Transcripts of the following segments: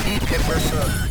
Hit versa.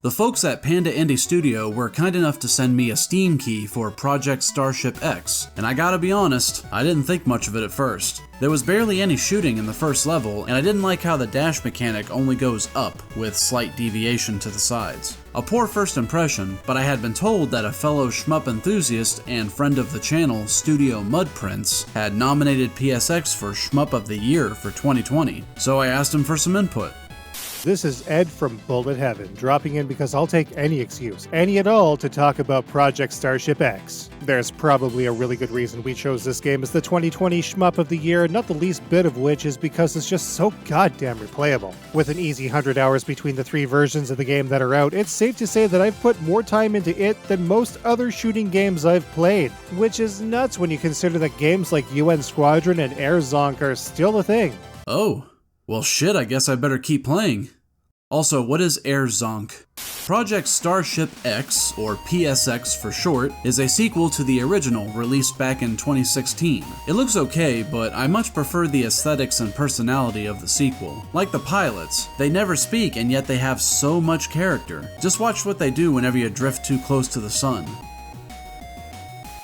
The folks at Panda Indie Studio were kind enough to send me a Steam key for Project Starship X, and I gotta be honest, I didn't think much of it at first. There was barely any shooting in the first level, and I didn't like how the dash mechanic only goes up, with slight deviation to the sides. A poor first impression, but I had been told that a fellow shmup enthusiast and friend of the channel, Studio Mudprints, had nominated PSX for Shmup of the Year for 2020, so I asked him for some input. This is Ed from Bullet Heaven, dropping in because I'll take any excuse, any at all, to talk about Project Starship X. There's probably a really good reason we chose this game as the 2020 Shmup of the Year, not the least bit of which is because it's just so goddamn replayable. With an easy 100 hours between the 3 versions of the game that are out, it's safe to say that I've put more time into it than most other shooting games I've played, which is nuts when you consider that games like UN Squadron and Air Zonk are still a thing. Oh, well shit, I guess I better keep playing. Also, what is Air Zonk? Project Starship X, or PSX for short, is a sequel to the original released back in 2016. It looks okay, but I much prefer the aesthetics and personality of the sequel. Like the pilots, they never speak and yet they have so much character. Just watch what they do whenever you drift too close to the sun.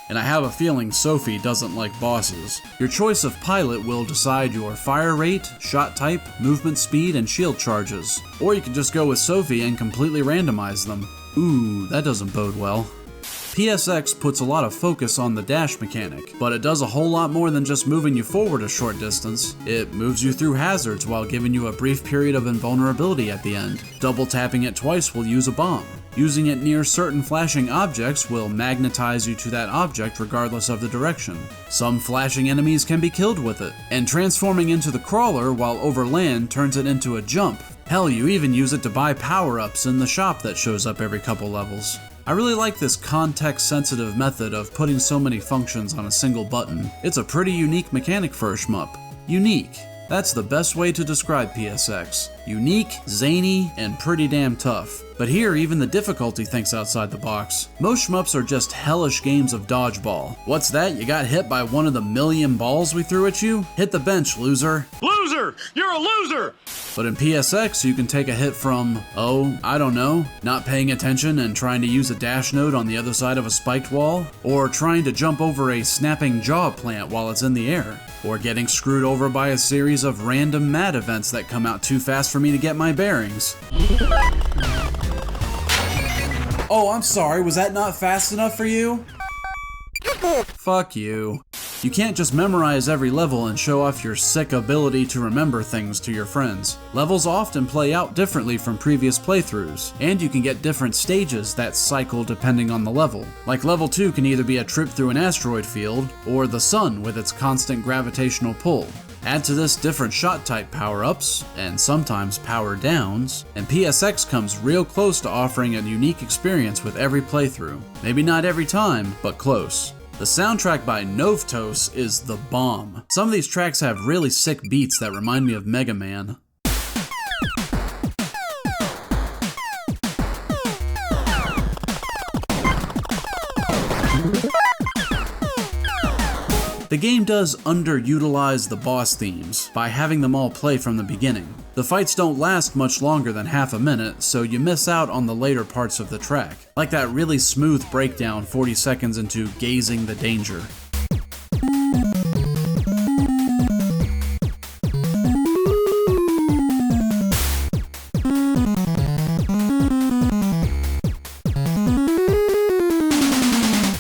And I have a feeling Sophie doesn't like bosses. Your choice of pilot will decide your fire rate, shot type, movement speed, and shield charges. Or you can just go with Sophie and completely randomize them. Ooh, that doesn't bode well. PSX puts a lot of focus on the dash mechanic, but it does a whole lot more than just moving you forward a short distance. It moves you through hazards while giving you a brief period of invulnerability at the end. Double tapping it twice will use a bomb. Using it near certain flashing objects will magnetize you to that object regardless of the direction. Some flashing enemies can be killed with it, and transforming into the crawler while over land turns it into a jump. Hell, you even use it to buy power-ups in the shop that shows up every couple levels. I really like this context-sensitive method of putting so many functions on a single button. It's a pretty unique mechanic for a shmup. Unique. That's the best way to describe PSX. Unique, zany, and pretty damn tough. But here, even the difficulty thinks outside the box. Most shmups are just hellish games of dodgeball. What's that? You got hit by one of the million balls we threw at you? Hit the bench, loser. Loser! You're a loser! But in PSX, you can take a hit from, oh, I don't know, not paying attention and trying to use a dash node on the other side of a spiked wall, or trying to jump over a snapping jaw plant while it's in the air, or getting screwed over by a series of random mad events that come out too fast for me to get my bearings. Oh, I'm sorry, was that not fast enough for you? Fuck you. You can't just memorize every level and show off your sick ability to remember things to your friends. Levels often play out differently from previous playthroughs, and you can get different stages that cycle depending on the level. Like level 2 can either be a trip through an asteroid field, or the sun with its constant gravitational pull. Add to this different shot type power-ups, and sometimes power downs, and PSX comes real close to offering a unique experience with every playthrough. Maybe not every time, but close. The soundtrack by Novtos is the bomb. Some of these tracks have really sick beats that remind me of Mega Man. The game does underutilize the boss themes by having them all play from the beginning. The fights don't last much longer than half a minute, so you miss out on the later parts of the track, like that really smooth breakdown 40 seconds into Gazing the Danger.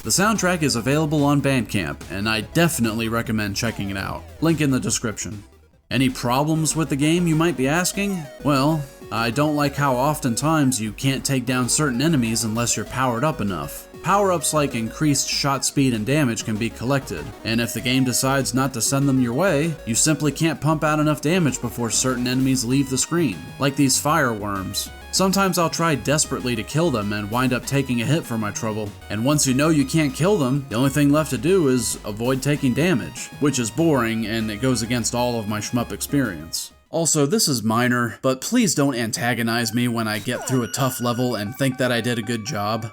The soundtrack is available on Bandcamp, and I definitely recommend checking it out. Link in the description. Any problems with the game, you might be asking? Well, I don't like how oftentimes you can't take down certain enemies unless you're powered up enough. Power-ups like increased shot speed and damage can be collected, and if the game decides not to send them your way, you simply can't pump out enough damage before certain enemies leave the screen, like these fireworms. Sometimes I'll try desperately to kill them and wind up taking a hit for my trouble, and once you know you can't kill them, the only thing left to do is avoid taking damage, which is boring and it goes against all of my shmup experience. Also, this is minor, but please don't antagonize me when I get through a tough level and think that I did a good job.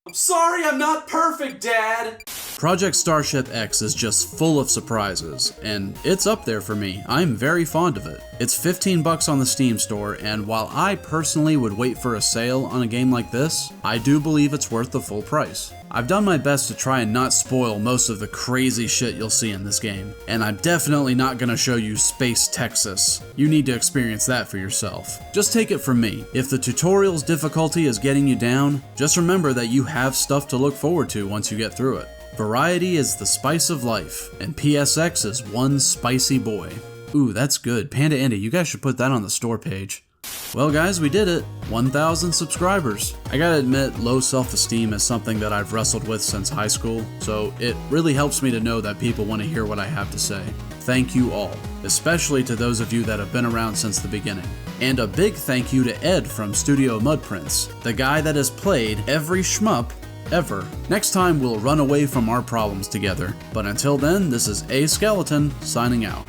I'm sorry I'm not perfect, Dad! Project Starship X is just full of surprises, and it's up there for me. I'm very fond of it. It's $15 on the Steam store, and while I personally would wait for a sale on a game like this, I do believe it's worth the full price. I've done my best to try and not spoil most of the crazy shit you'll see in this game, and I'm definitely not gonna show you Space Texas. You need to experience that for yourself. Just take it from me, if the tutorial's difficulty is getting you down, just remember that you have stuff to look forward to once you get through it. Variety is the spice of life, and PSX is one spicy boy. Ooh, that's good. Panda Andy, you guys should put that on the store page. Well guys, we did it. 1,000 subscribers. I gotta admit, low self-esteem is something that I've wrestled with since high school, so it really helps me to know that people want to hear what I have to say. Thank you all, especially to those of you that have been around since the beginning. And a big thank you to Ed from Studio Mudprints, the guy that has played every shmup ever. Next time we'll run away from our problems together, but until then, this is A Skeleton signing out.